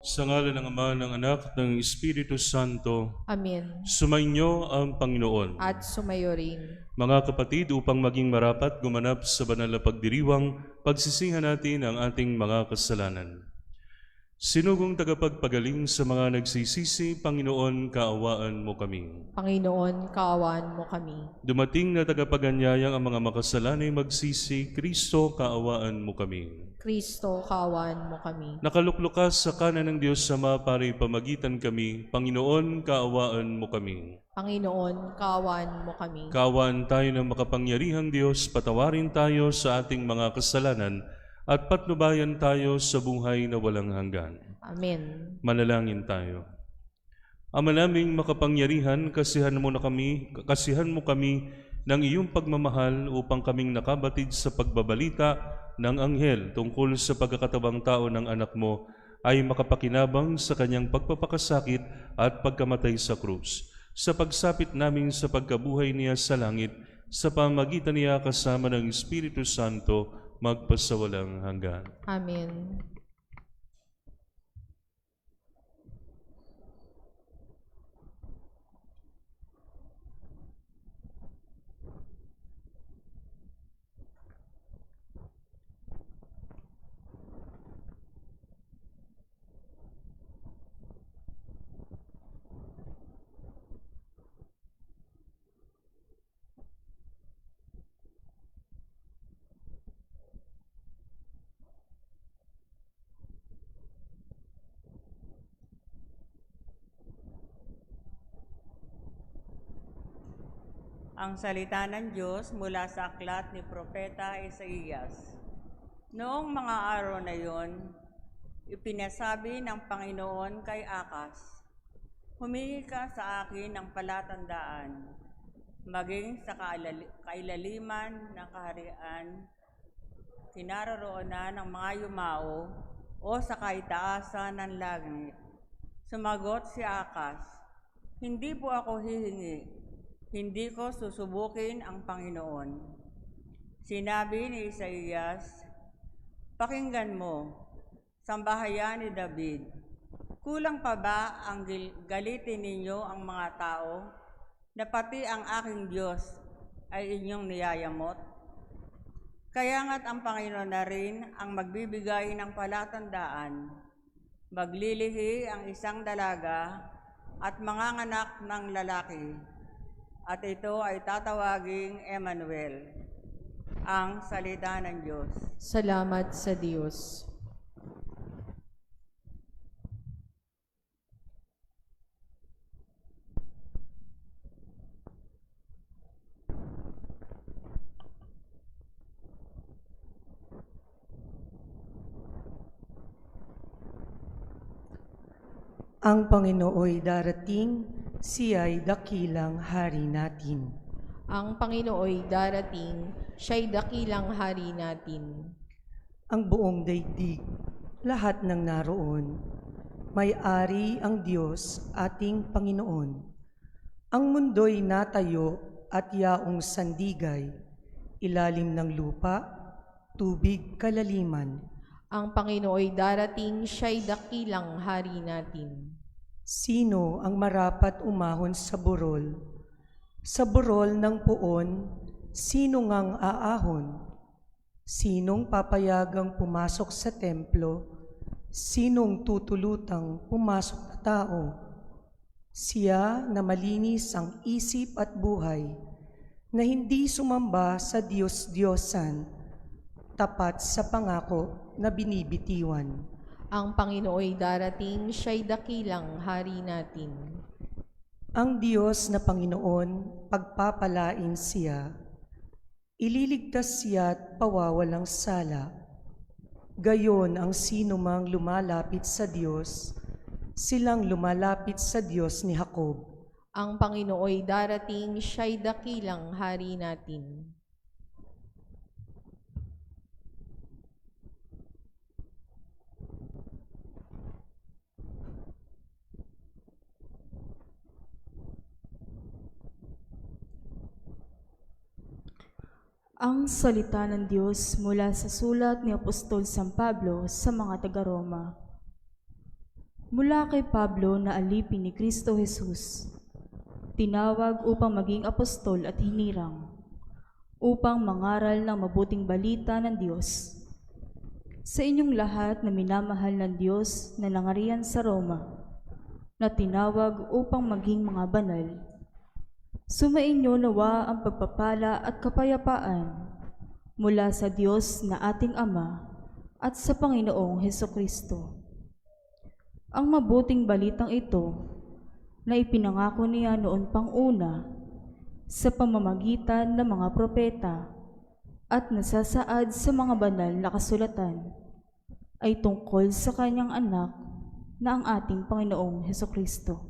Sa ngalan ng Ama, ng Anak, at ng Espiritu Santo. Amen. Sumainyo ang Panginoon. At sumayo rin. Mga kapatid, upang maging marapat gumanap sa banal na pagdiriwang, pagsisihan natin ang ating mga kasalanan. Sinugong tagapagpagaling sa mga nagsisisi, Panginoon, kaawaan mo kami. Panginoon, kaawaan mo kami. Dumating na tagapaganyayang ang mga makasalanay magsisi, Kristo, kaawaan mo kami. Kristo, kaawaan mo kami. Nakaluklukas sa kanan ng Diyos Ama para ipamagitan kami, Panginoon, kaawaan mo kami. Panginoon, kaawaan mo kami. Kaawaan tayo ng makapangyarihang Diyos, patawarin tayo sa ating mga kasalanan, at patnubayan tayo sa buhay na walang hanggan. Amen. Manalangin tayo. Ama naming makapangyarihan, kasihan mo kami ng iyong pagmamahal upang kaming nakabatid sa pagbabalita ng anghel tungkol sa pagkakatawang tao ng anak mo ay makapakinabang sa kanyang pagpapakasakit at pagkamatay sa krus. Sa pagsapit namin sa pagkabuhay niya sa langit, sa pamagitan niya kasama ng Espiritu Santo, magpasawalang hanggan. Amen. Ang salita ng Diyos mula sa aklat ni Propeta Isaías. Noong mga araw na iyon, ipinasabi ng Panginoon kay Akas, "Humingi ka sa akin ng palatandaan, maging sa kailaliman ng kaharian, kinaroroonan ng mga yumao, o sa kaitaasan ng langit." Sumagot si Akas, "Hindi po ako hihingi. Hindi ko susubukin ang Panginoon." Sinabi ni Isaías, "Pakinggan mo, sambahayan ni David. Kulang pa ba ang galitin ninyo ang mga tao, na pati ang aking Diyos ay inyong niyayamot? Kaya nga't ang Panginoon na rin ang magbibigay ng palatandaan. Maglilihi ang isang dalaga at manganganak ng lalaki, at ito ay tatawaging Emmanuel." Ang salita ng Diyos. Salamat sa Diyos. Ang Panginooy darating, siya'y dakilang hari natin. Ang Panginooy darating, siya'y dakilang hari natin. Ang buong daigdig, lahat ng naroon, may-ari ang Diyos ating Panginoon. Ang mundo'y natayo at yaong sandigay, ilalim ng lupa, tubig kalaliman. Ang Panginooy darating, siya'y dakilang hari natin. Sino ang marapat umahon sa burol? Sa burol ng puon, sino ngang aahon? Sinong papayagang pumasok sa templo? Sinong tutulutang pumasok na tao? Siya na malinis ang isip at buhay, na hindi sumamba sa Diyos-Diyosan, tapat sa pangako na binibitiwan. Ang Panginooy darating, siya'y dakilang hari natin. Ang Diyos na Panginoon, pagpapalain siya, ililigtas siya at pawawalang sala. Gayon ang sinumang lumalapit sa Diyos, silang lumalapit sa Diyos ni Jacob. Ang Panginooy darating, siya'y dakilang hari natin. Ang salita ng Diyos mula sa sulat ni Apostol San Pablo sa mga taga-Roma. Mula kay Pablo na alipin ni Kristo Jesus, tinawag upang maging apostol at hinirang, upang mangaral ng mabuting balita ng Diyos. Sa inyong lahat na minamahal ng Diyos na nangarihan sa Roma, na tinawag upang maging mga banal, sumainyo nawa ang pagpapala at kapayapaan mula sa Diyos na ating Ama at sa Panginoong Hesukristo. Ang mabuting balitang ito na ipinangako niya noon pang una sa pamamagitan ng mga propeta at nasasaad sa mga banal na kasulatan ay tungkol sa kanyang anak na ang ating Panginoong Hesukristo.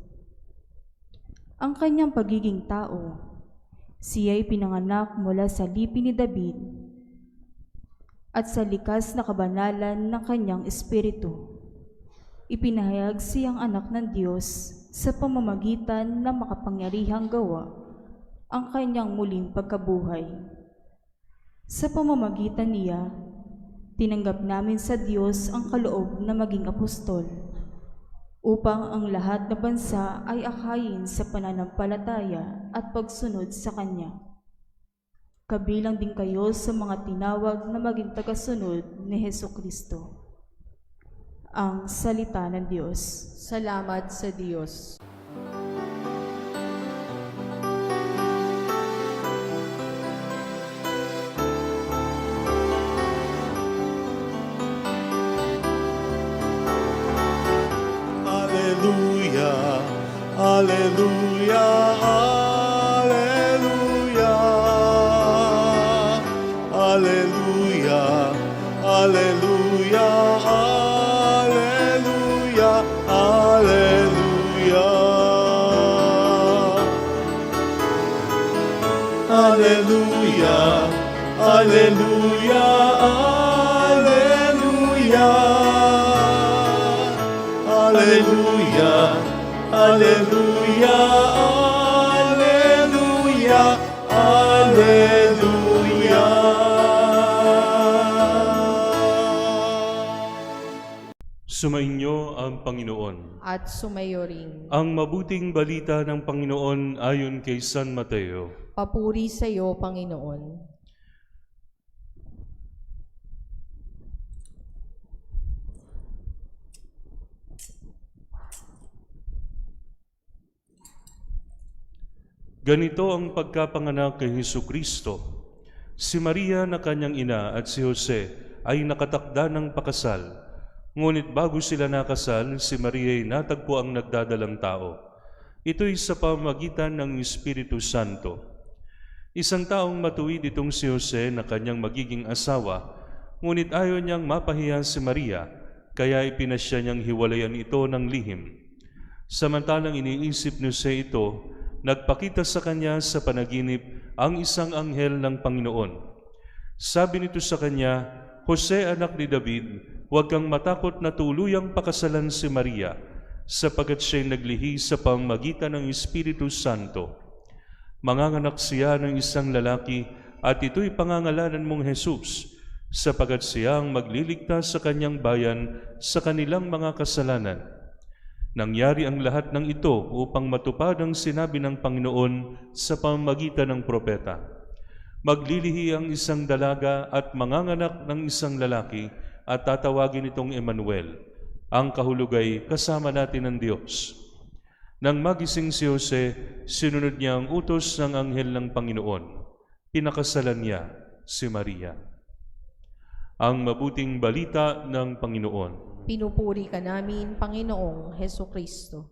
Ang kanyang pagiging tao, siya'y pinanganak mula sa lipi ni David at sa likas na kabanalan ng kanyang espiritu. Ipinahayag siyang anak ng Diyos sa pamamagitan ng makapangyarihang gawa ang kanyang muling pagkabuhay. Sa pamamagitan niya, tinanggap namin sa Diyos ang kaloob na maging apostol, upang ang lahat na bansa ay akayin sa pananampalataya at pagsunod sa Kanya. Kabilang din kayo sa mga tinawag na maging tagasunod ni Hesukristo. Ang salita ng Diyos. Salamat sa Diyos. Alleluia, alleluia, alleluia, alleluia, alleluia, alleluia, alleluia, alleluia, alleluia. Alleluia, alleluia, alleluia, alleluia. Sumainyo ang Panginoon. At sumayo rin. Ang mabuting balita ng Panginoon ayon kay San Mateo. Papuri sa iyo, Panginoon. Ganito ang pagkapanganak kay Hesukristo. Si Maria na kanyang ina at si Jose ay nakatakda ng pakasal. Ngunit bago sila nakasal, si Maria ay natagpo ang nagdadalang tao. Ito'y sa pamamagitan ng Espiritu Santo. Isang taong matuwid itong si Jose na kanyang magiging asawa, ngunit ayaw niyang mapahiya si Maria, kaya ipinasya niyang hiwalayan ito ng lihim. Samantalang iniisip ni Jose ito, nagpakita sa kanya sa panaginip ang isang anghel ng Panginoon. Sabi nito sa kanya, Jose, anak ni David, huwag kang matakot na tuluyang pakasalan si Maria, sapagkat siya'y naglihi sa pamamagitan ng Espiritu Santo. Manganganak siya ng isang lalaki, at ito'y pangangalanan mong Jesus, sapagkat siyang magliligtas sa kanyang bayan sa kanilang mga kasalanan. Nangyari ang lahat ng ito upang matupad ang sinabi ng Panginoon sa pamamagitan ng propeta. Maglilihi ang isang dalaga at manganganak ng isang lalaki at tatawagin itong Emmanuel. Ang kahulugay kasama natin ng Diyos. Nang magising si Jose, sinunod niya ang utos ng anghel ng Panginoon. Pinakasalan niya si Maria. Ang mabuting balita ng Panginoon. Pinupuri ka namin, Panginoong Hesukristo.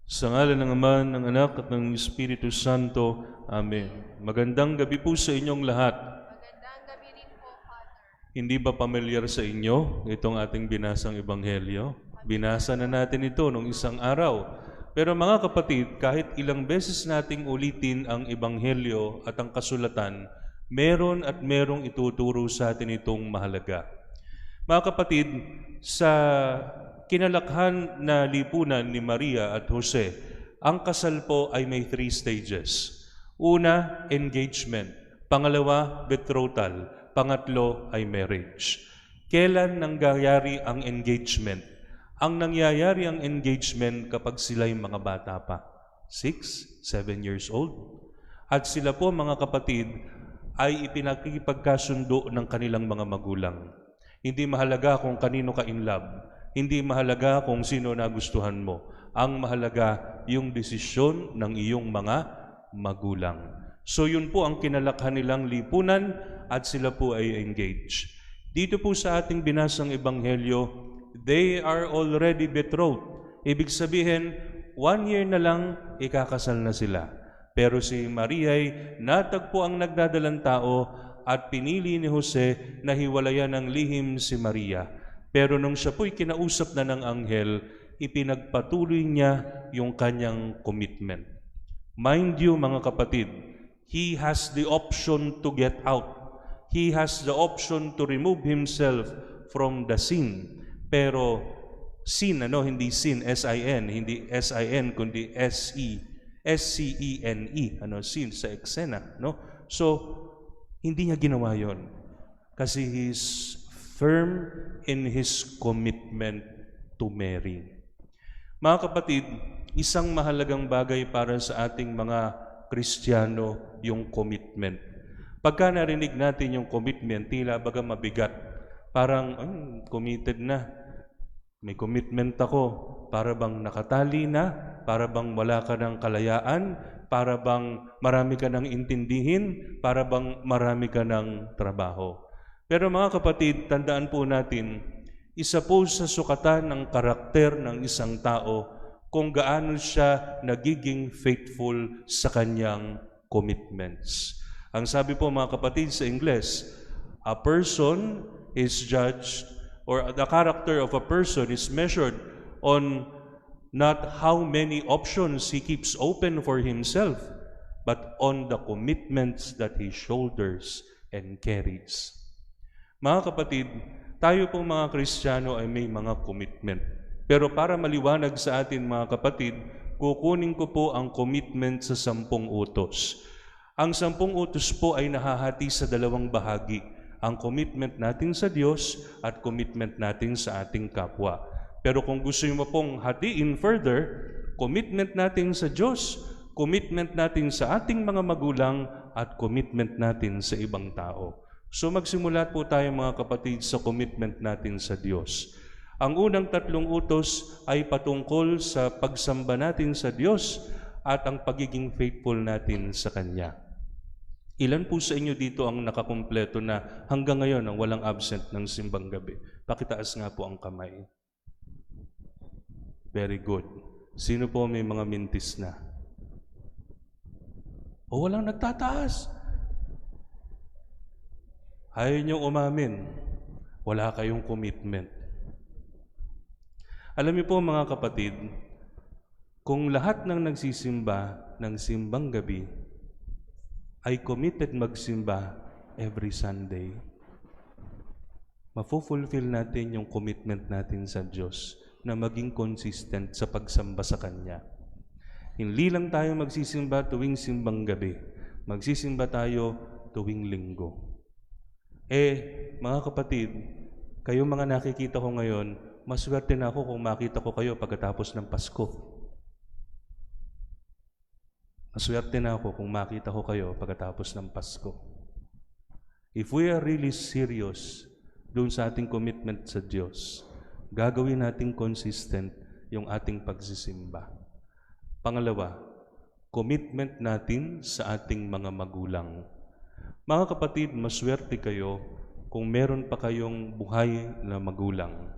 Sa ngalan ng Ama, ng Anak, at ng Espiritu Santo. Amen. Magandang gabi po sa inyong lahat. Magandang gabi rin po, Father. Hindi ba pamilyar sa inyo itong ating binasang ebanghelyo? Binasa na natin ito nung isang araw. Pero mga kapatid, kahit ilang beses nating ulitin ang ebanghelyo at ang kasulatan, meron at merong ituturo sa atin itong mahalaga. Mga kapatid, sa kinalakhan na lipunan ni Maria at Jose, ang kasal po ay may 3 stages. Una, engagement. Pangalawa, betrothal. Pangatlo ay marriage. Kailan nangyayari ang engagement? Ang nangyayari ang engagement kapag sila'y mga bata pa, 6, 7 years old. At sila po mga kapatid ay ipinakikipagkasundo ng kanilang mga magulang. Hindi mahalaga kung kanino ka in love. Hindi mahalaga kung sino nagustuhan mo. Ang mahalaga yung desisyon ng iyong mga magulang. So yun po ang kinalakhan nilang lipunan at sila po ay engaged. Dito po sa ating binasang ebanghelyo, they are already betrothed. Ibig sabihin, 1 year na lang, ikakasal na sila. Pero si Maria ay natagpo ang nagdadalang tao at pinili ni Jose na hiwalayan ng lihim si Maria. Pero nung siya po'y kinausap na ng anghel, ipinagpatuloy niya yung kanyang commitment. Mind you mga kapatid, he has the option to get out. He has the option to remove himself from the sin. Pero sin, hindi sin, S-I-N, hindi S-I-N, kundi S-C-E-N-E, sin sa eksena, no? So, hindi niya ginawa yon kasi he's firm in his commitment to Mary. Mga kapatid, isang mahalagang bagay para sa ating mga Kristiyano yung commitment. Pagka narinig natin yung commitment, tila baga mabigat. Parang, committed na. May commitment ako. Para bang nakatali na? Para bang wala ka ng kalayaan? Para bang marami ka ng intindihin? Para bang marami ka ng trabaho? Pero mga kapatid, tandaan po natin, isa po sa sukatan ng karakter ng isang tao kung gaano siya nagiging faithful sa kanyang commitments. Ang sabi po mga kapatid sa Ingles, a person is judged, or the character of a person is measured on not how many options he keeps open for himself, but on the commitments that he shoulders and carries. Mga kapatid, tayo pong mga Kristiyano ay may mga commitment. Pero para maliwanag sa atin mga kapatid, kukunin ko po ang commitment sa 10 utos. Ang 10 utos po ay nahahati sa 2 bahagi. Ang commitment natin sa Diyos at commitment natin sa ating kapwa. Pero kung gusto mo pong hatiin further, commitment natin sa Diyos, commitment natin sa ating mga magulang, at commitment natin sa ibang tao. So magsimula po tayo mga kapatid sa commitment natin sa Diyos. Ang unang 3 utos ay patungkol sa pagsamba natin sa Diyos at ang pagiging faithful natin sa Kanya. Ilan po sa inyo dito ang nakakumpleto na hanggang ngayon ang walang absent ng simbang gabi? Pakitaas nga po ang kamay. Very good. Sino po may mga mintis na? O walang nagtataas? Ayaw niyong umamin. Wala kayong commitment. Alam niyo po mga kapatid, kung lahat ng nagsisimba ng simbang gabi ay committed magsimba every Sunday, mafulfill natin yung commitment natin sa Diyos na maging consistent sa pagsamba sa Kanya. Hindi lang tayo magsisimba tuwing simbang gabi, magsisimba tayo tuwing linggo. Mga kapatid, kayo mga nakikita ko ngayon, maswerte na ako kung makita ko kayo pagkatapos ng Pasko. Maswerte na ako kung makita ko kayo pagkatapos ng Pasko. If we are really serious doon sa ating commitment sa Diyos, gagawin nating consistent yung ating pagsisimba. Pangalawa, commitment natin sa ating mga magulang. Mga kapatid, maswerte kayo kung meron pa kayong buhay na magulang.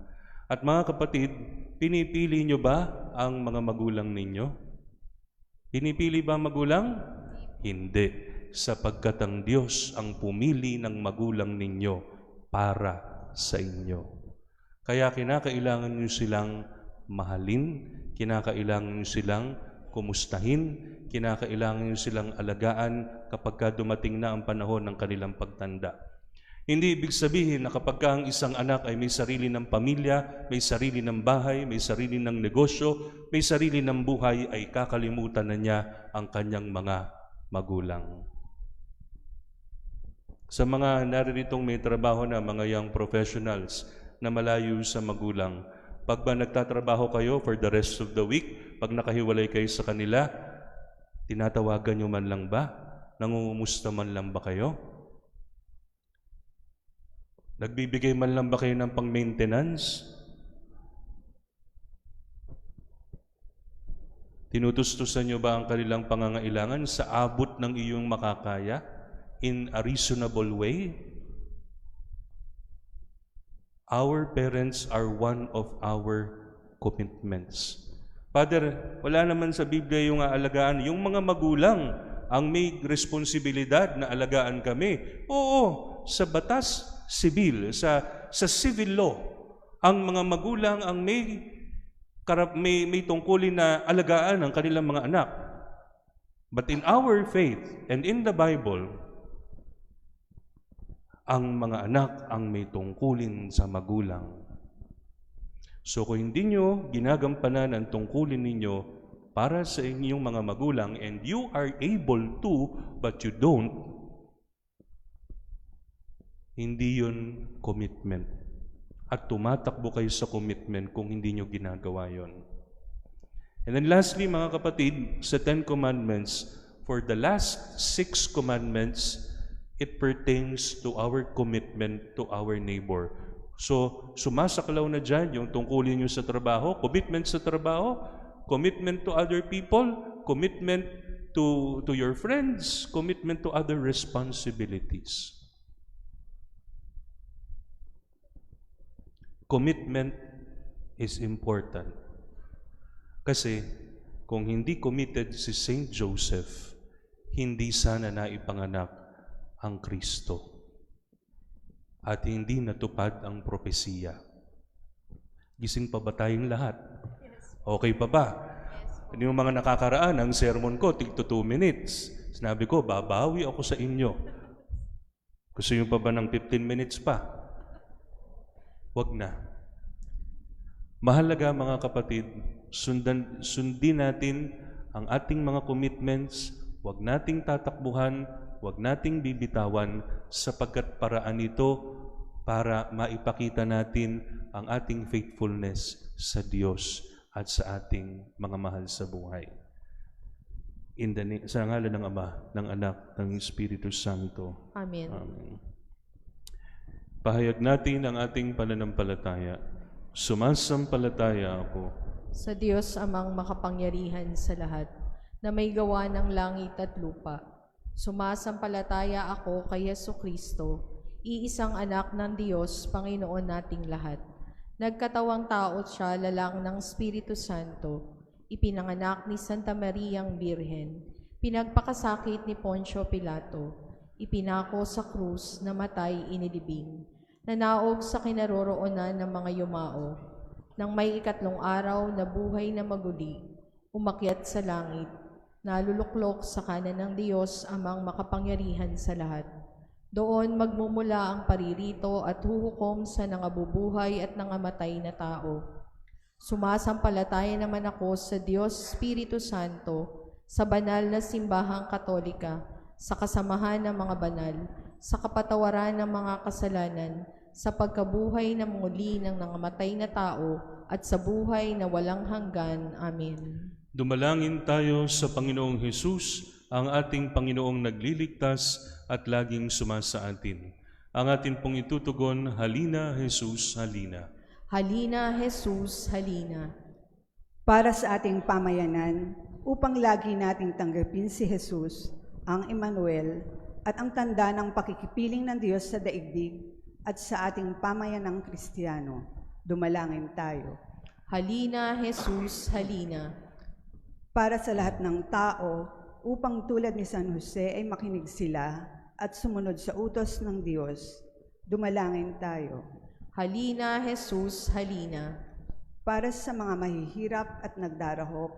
At mga kapatid, pinipili nyo ba ang mga magulang ninyo? Pinipili ba magulang? Hindi, sapagkat ang Diyos ang pumili ng magulang ninyo para sa inyo. Kaya kinakailangan nyo silang mahalin, kinakailangan nyo silang kumustahin, kinakailangan nyo silang alagaan kapag dumating na ang panahon ng kanilang pagtanda. Hindi ibig sabihin na kapag ang isang anak ay may sarili ng pamilya, may sarili ng bahay, may sarili ng negosyo, may sarili ng buhay, ay kakalimutan na niya ang kanyang mga magulang. Sa mga naririto'ng may trabaho na mga young professionals na malayo sa magulang, Pag ba nagtatrabaho kayo for the rest of the week, pag nakahiwalay kayo sa kanila, tinatawagan nyo man lang ba? Nangungumusta man lang ba kayo? Nagbibigay man lang ba kayo ng pang-maintenance? Tinutustusan nyo ba ang kanilang pangangailangan sa abot ng iyong makakaya in a reasonable way? Our parents are one of our commitments. Father, wala naman sa Biblia yung aalagaan. Yung mga magulang ang may responsibilidad na alagaan kami. Oo, sa batas sibil, sa civil law, ang mga magulang ang may tungkulin na alagaan ang kanilang mga anak. But in our faith and in the Bible, ang mga anak ang may tungkulin sa magulang. So kung hindi nyo ginagampanan ang tungkulin ninyo para sa inyong mga magulang and you are able to but you don't, hindi yun commitment. At tumatakbo kayo sa commitment kung hindi nyo ginagawa yon. And then lastly, mga kapatid, sa 10 Commandments, for the last 6 commandments, it pertains to our commitment to our neighbor. So, sumasaklaw na dyan yung tungkulin nyo sa trabaho, commitment sa trabaho, commitment to other people, commitment to your friends, commitment to other responsibilities. Commitment is important. Kasi kung hindi committed si Saint Joseph, hindi sana naipanganak ang Kristo at hindi natupad ang propesiya. Gising pa ba tayong lahat? Okay pa ba? Yung mga nakakaraan, ang sermon ko, tig to 2 minutes. Sinabi ko, babawi ako sa inyo. Gusto nyo pa ba ng 15 minutes pa? Wag na. Mahalaga mga kapatid, sundin natin ang ating mga commitments, wag nating tatakbuhan, wag nating bibitawan sapagkat paraan ito para maipakita natin ang ating faithfulness sa Diyos at sa ating mga mahal sa buhay. Sa ngalan ng Ama, ng Anak, ng Espiritu Santo. Amen. Amen. Pahayag natin ang ating pananampalataya. Sumasampalataya ako Sa Diyos amang makapangyarihan sa lahat, na may gawa ng langit at lupa. Sumasampalataya ako kay Jesucristo, iisang anak ng Diyos, Panginoon nating lahat. Nagkatawang tao siya, lalang ng Espiritu Santo, ipinanganak ni Santa Mariang Birhen, pinagpakasakit ni Poncio Pilato, ipinako sa krus, namatay, inilibing, nanaog sa kinaroroonan ng mga yumao, nang may 3 araw na buhay na maguli, umakyat sa langit, naluluklok sa kanan ng Diyos amang makapangyarihan sa lahat. Doon magmumula ang paririto at huhukom sa nangabubuhay at nangamatay na tao. Sumasampalataya naman ako sa Diyos Espiritu Santo, sa banal na simbahang katolika, sa kasamahan ng mga banal, sa kapatawaran ng mga kasalanan, sa pagkabuhay na muli ng nangamatay na tao, at sa buhay na walang hanggan. Amen. Dumalangin tayo sa Panginoong Hesus, ang ating Panginoong nagliligtas at laging sumasa atin. Ang atin pong itutugon, halina Jesus, halina. Halina, Jesus, halina. Para sa ating pamayanan, upang lagi nating tanggapin si Jesus, ang Emmanuel, at ang tanda ng pakikipiling ng Diyos sa daigdig at sa ating pamayanang Kristiyano. Dumalangin tayo. Halina, Jesus, halina. Para sa lahat ng tao, upang tulad ni San Jose ay makinig sila at sumunod sa utos ng Diyos. Dumalangin tayo. Halina, Jesus, halina. Para sa mga mahihirap at nagdarahop,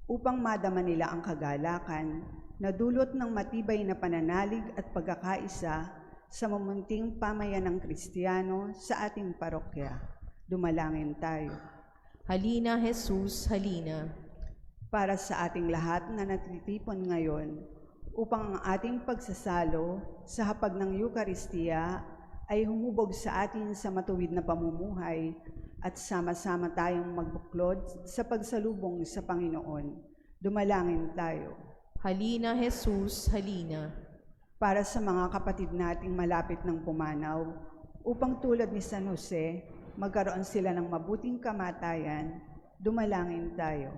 upang madama nila ang kagalakan na dulot ng matibay na pananalig at pagkakaisa sa mamunting pamayanang Kristiyano sa ating parokya. Dumalangin tayo. Halina, Jesus, halina. Para sa ating lahat na natitipon ngayon, upang ang ating pagsasalo sa hapag ng Eukaristiya ay humubog sa atin sa matuwid na pamumuhay at sama-sama tayong magbuklod sa pagsalubong sa Panginoon. Dumalangin tayo. Halina Jesus, halina. Para sa mga kapatid nating malapit ng pumanaw, upang tulad ni San Jose, magkaroon sila ng mabuting kamatayan, dumalangin tayo.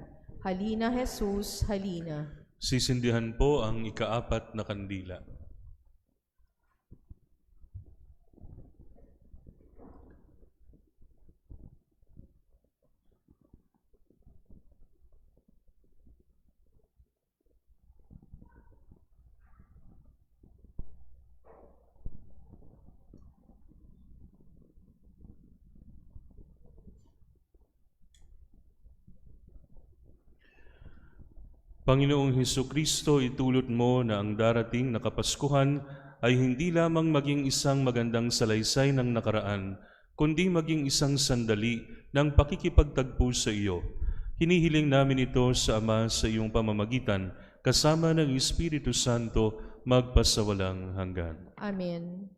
Halina Jesus, halina. Sisindihan po ang ikaapat na kandila. Panginoong Hesukristo, itulot mo na ang darating na Kapaskuhan ay hindi lamang maging isang magandang salaysay ng nakaraan, kundi maging isang sandali ng pakikipagtagpo sa iyo. Hinihiling namin ito sa Ama sa iyong pamamagitan, kasama ng Espiritu Santo, magpasawalang hanggan. Amen.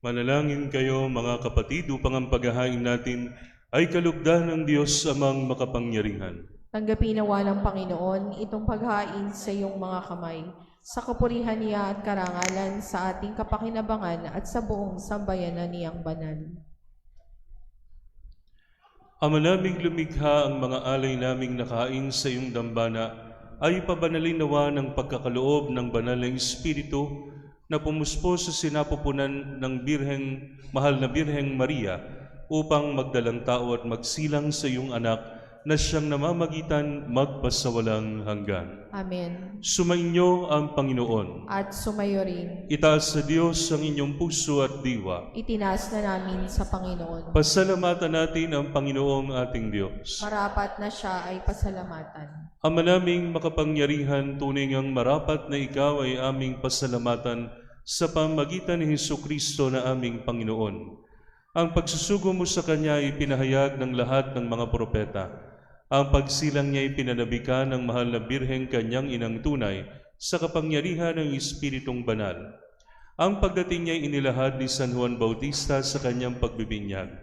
Manalangin kayo mga kapatid upang ang paghahain natin ay kalugdan ng Diyos amang makapangyarihan. Tanggapin nawa ng Panginoon itong paghain sa iyong mga kamay sa kapurihan niya at karangalan sa ating kapakinabangan at sa buong sambayanan niyang banal. Ama naming lumikha, ang mga alay naming nakain sa iyong dambana ay pabanalin nawa ng pagkakaloob ng banal na Espiritu na pumuspo sa sinapupunan ng mahal na Birheng Maria upang magdalang tao at magsilang sa iyong anak na siyang namamagitan magpasawalang hanggan. Amen. Sumainyo ang Panginoon. At sumayo rin, Itaas sa Diyos ang inyong puso at diwa. itinaas na namin sa Panginoon. Pasalamatan natin ang Panginoong ating Diyos. Marapat na siya ay pasalamatan. Ama naming makapangyarihan, tunay ngang marapat na ikaw ay aming pasalamatan sa pamagitan ni Hesukristo na aming Panginoon. Ang pagsusugo mo sa Kanya ay pinahayag ng lahat ng mga propeta. Ang pagsilang niya ay pinanabika ng mahal na Birheng Kanyang inang tunay sa kapangyarihan ng Espiritong Banal. Ang pagdating niya ay inilahad ni San Juan Bautista sa kanyang pagbibinyag.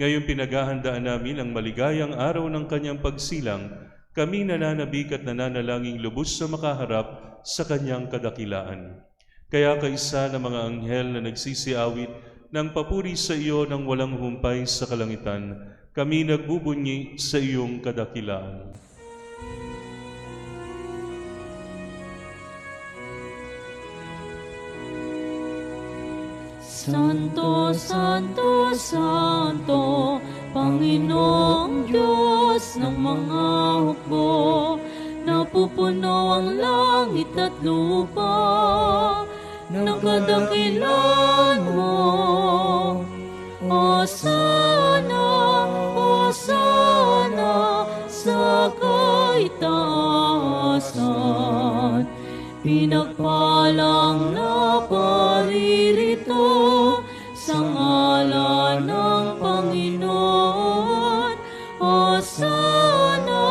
Ngayon pinaghahandaan namin ang maligayang araw ng kanyang pagsilang. Kami nananabik at nananalangin lubos sa makaharap sa kanyang kadakilaan. Kaya kaisa ng mga anghel na nagsisiawit ng papuri sa iyo ng walang humpay sa kalangitan, kami nagbubunyi sa iyong kadakilaan. Santo, Santo, Santo, Panginoong Diyos ng mga hukbo, napupuno ang langit at lupa ng kadakilan mo. Hosana, Hosana sa kaitaasan, pinagpalang na paririto sa ngalan ng Panginoon. Hosana,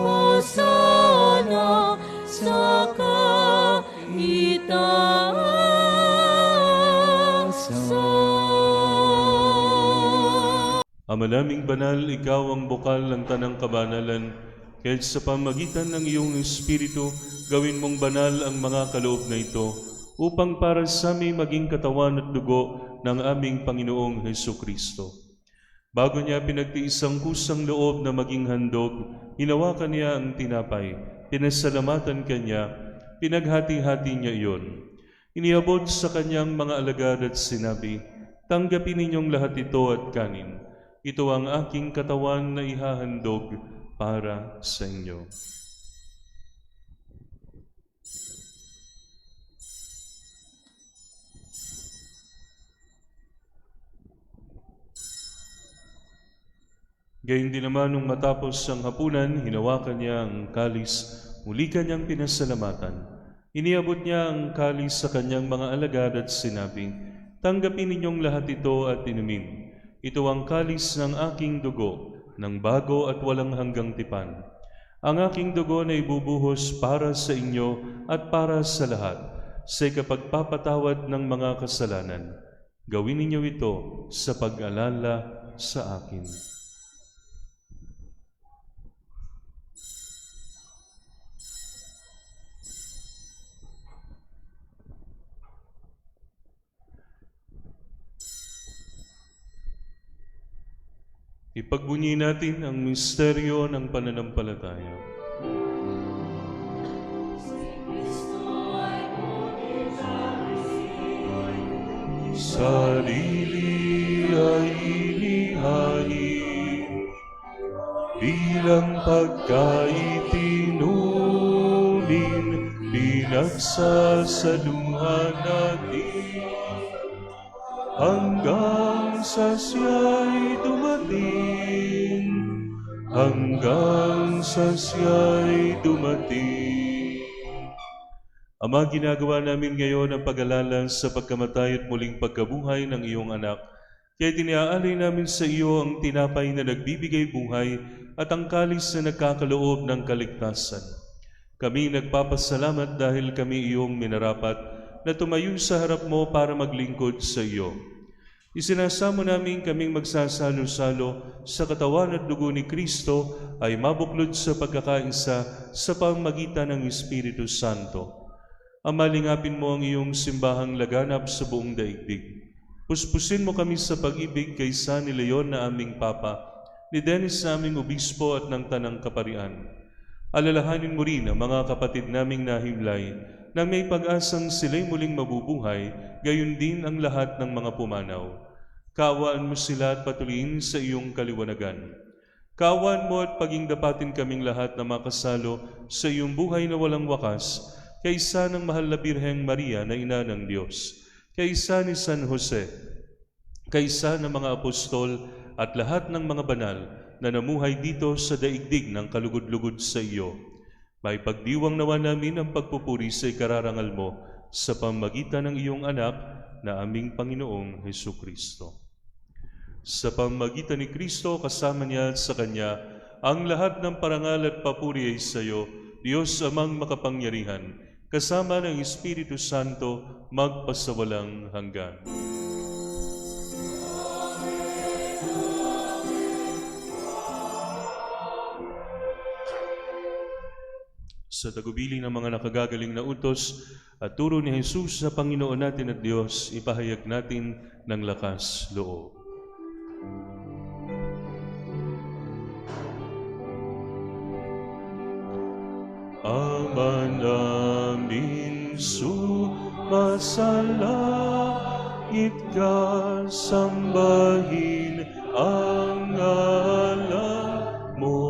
Hosana sa kaitaasan. Ama naming banal, ikaw ang bukal ng tanang kabanalan, kahit sa pamagitan ng iyong Espiritu, gawin mong banal ang mga kaloob na ito, upang para sa amin maging katawan at dugo ng aming Panginoong Hesukristo. Bago niya pinagtiis ang kusang loob na maging handog, hinawakan niya ang tinapay, pinasalamatan kanya, pinaghati-hati niya iyon. Iniabot sa kanyang mga alagad at sinabi, "Tanggapin ninyong lahat ito at kanin. Ito ang aking katawan na ihahandog para sa inyo." Gayun din naman nung matapos ang hapunan, hinawakan niya ang kalis, muli kanyang pinasalamatan. Iniabot niya ang kalis sa kanyang mga alagad at sinabi, "Tanggapin ninyong lahat ito at inumin. Ito ang kalis ng aking dugo, ng bago at walang hanggang tipan. Ang aking dugo na ibubuhos para sa inyo at para sa lahat, sa ikapagpapatawad ng mga kasalanan. Gawin ninyo ito sa pag-alala sa akin." Ipagbunyi natin ang misteryo ng pananampalataya. Sarili ay inihain bilang pagkaitinumin, pinagsasaluhan natin hanggang sa siya'y dumating, hanggang sa siya'y dumating. Ama, ginagawa namin ngayon ang pag-alala sa pagkamatay at muling pagkabuhay ng iyong anak. Kaya tiniaalay namin sa iyo ang tinapay na nagbibigay buhay at ang kalis na nagkakaloob ng kaligtasan. Kami nagpapasalamat dahil kami iyong minarapat na tumayo sa harap mo para maglingkod sa iyo. Isinasamo namin kaming magsasalo-salo sa katawan at dugo ni Kristo ay mabuklod sa pagkakaisa sa pamamagitan ng Espiritu Santo. Amalingapin mo ang iyong simbahang laganap sa buong daigdig. Puspusin mo kami sa pag-ibig kay San Leon na aming Papa, ni Dennis na aming Obispo at ng Tanang Kaparian. Alalahanin mo rin ang mga kapatid naming nahimlay na may pag-asang sila'y muling mabubuhay, gayon din ang lahat ng mga pumanaw. Kaawaan mo sila at patuloyin sa iyong kaliwanagan. Kaawaan mo at paging dapatin kaming lahat na makasalo sa iyong buhay na walang wakas, kaysa ng mahal na Birheng Maria na Ina ng Diyos, kaysa ni San Jose, kaysa ng mga apostol at lahat ng mga banal na namuhay dito sa daigdig ng kalugod-lugod sa iyo. May pagdiwang nawa namin ang pagpupuri sa ikararangal mo sa pamagitan ng iyong anak na aming Panginoong Hesukristo. Sa pamagitan ni Kristo, kasama niya at sa Kanya, ang lahat ng parangal at papuri ay sa iyo, Diyos amang makapangyarihan, kasama ng Espiritu Santo, magpasawalang hanggan. Sa tagubilin ng mga nakagagaling na utos at turo ni Jesus sa Panginoon natin at Diyos, ipahayag natin ng lakas loob. Ama namin sumasalangit ka, sambahin ang ngalan mo.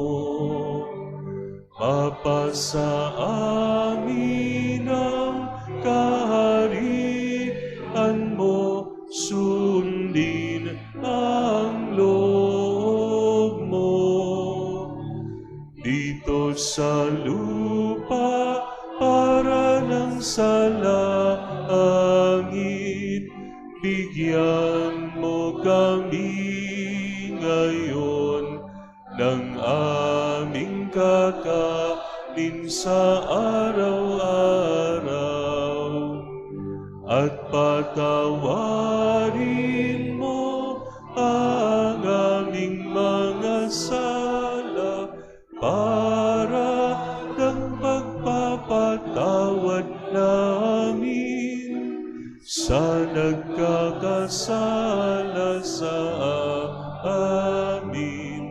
Mapasa amin ang kaharian mo, sundin ang loob mo. Dito sa lupa para ng sa langit, bigyan mo kami ngayon ng aming kakanin sa araw-araw, at patawarin mo ang aming mga sala para ng pagpapatawad namin sa nagkakasala sa amin.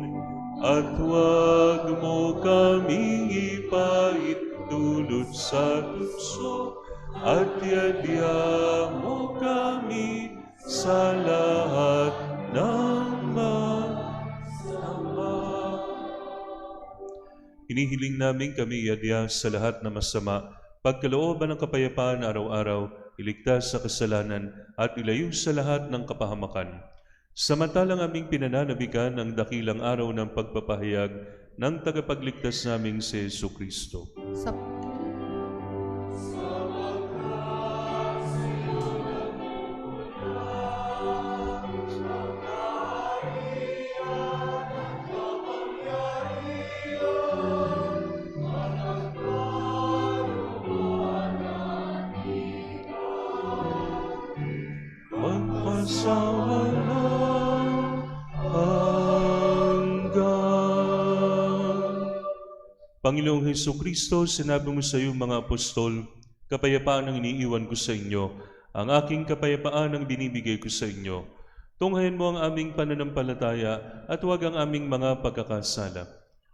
At huwag mo kaming ipaitulot sa tukso, at yadya mo kami sa lahat ng masama. Hinihiling namin kami yadya sa lahat ng masama, pagkalooban ng kapayapaan araw-araw, iligtas sa kasalanan, at ilayo sa lahat ng kapahamakan. Samantalang aming pinananabikan ang dakilang araw ng pagpapahayag ng tagapagligtas naming si Jesucristo. Sa Magpasawalang hanggan. Panginoong Hesukristo, sinabi mo sa iyong mga apostol, kapayapaan ang iniiwan ko sa inyo, ang aking kapayapaan ang binibigay ko sa inyo. Tunghayin mo ang aming pananampalataya at huwag ang aming mga pagkakasala.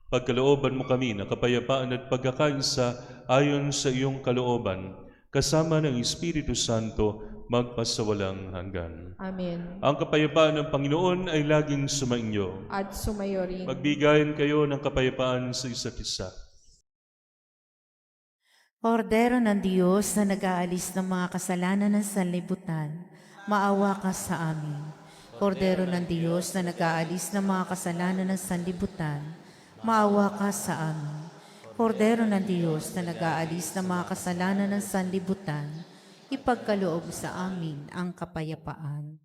Pagkalooban mo kami ng kapayapaan at pagkakaisa ayon sa iyong kalooban, kasama ng Espiritu Santo, magpasawalang hanggan. Amen. Ang kapayapaan ng Panginoon ay laging sumainyo. At sumayo rin. Magbigayan kayo ng kapayapaan sa isa't isa. Kordero ng Diyos na nag-aalis ng mga kasalanan ng sanlibutan, maawa ka sa amin. Kordero ng Diyos na nag-aalis ng mga kasalanan ng sanlibutan, maawa ka sa amin. Kordero ng Diyos na nag-aalis ng mga kasalanan ng sanlibutan, ipagkaloob sa amin ang kapayapaan.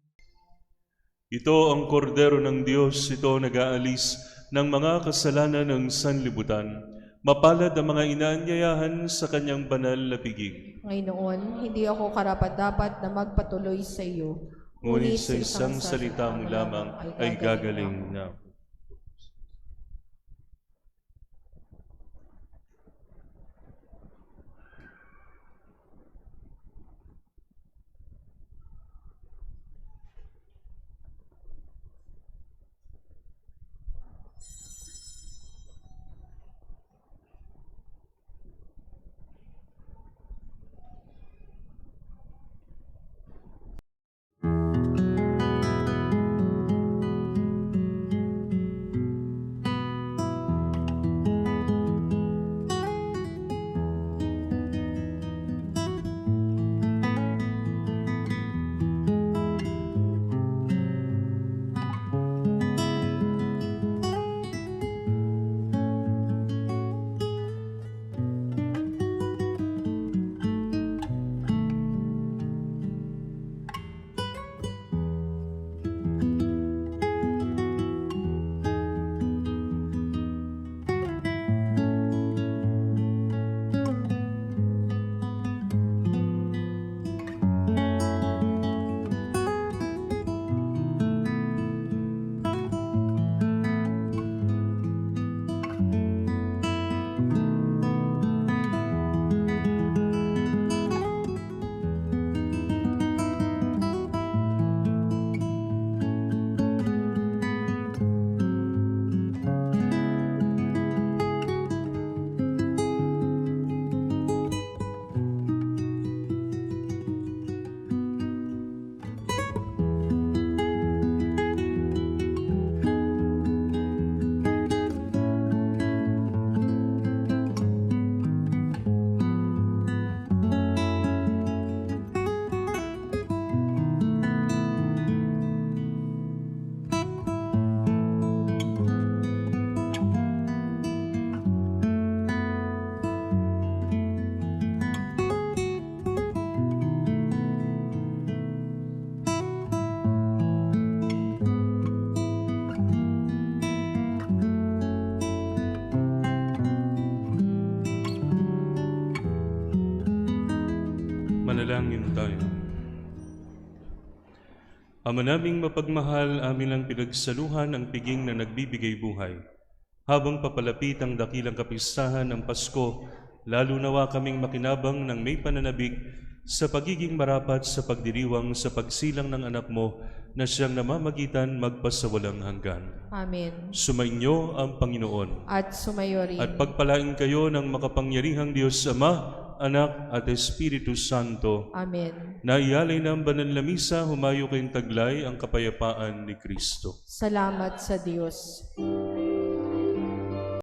Ito ang kordero ng Diyos, ito nag-aalis ng mga kasalanan ng sanlibutan. Mapalad ang mga inaanyayahan sa kanyang banal na piging. Ngaynoon, hindi ako karapat-dapat na magpatuloy sa iyo. Ngunit sa isang salita mo lamang ay gagaling na. Manalangin tayo. Ama naming mapagmahal, amin lang pinagsaluhan ang piging na nagbibigay buhay. Habang papalapit ang dakilang kapistahan ng Pasko, lalo nawa kaming makinabang ng may pananabik sa pagiging marapat sa pagdiriwang sa pagsilang ng anak mo na siyang namamagitan magpasawalang hanggan. Amen. Sumainyo ang Panginoon. At sumayo rin. At pagpalain kayo ng makapangyarihang Diyos Ama, Anak at Espiritu Santo. Amen. Naiyalay ng banal na misa, humayo kayong taglay ang kapayapaan ni Kristo. Salamat sa Diyos.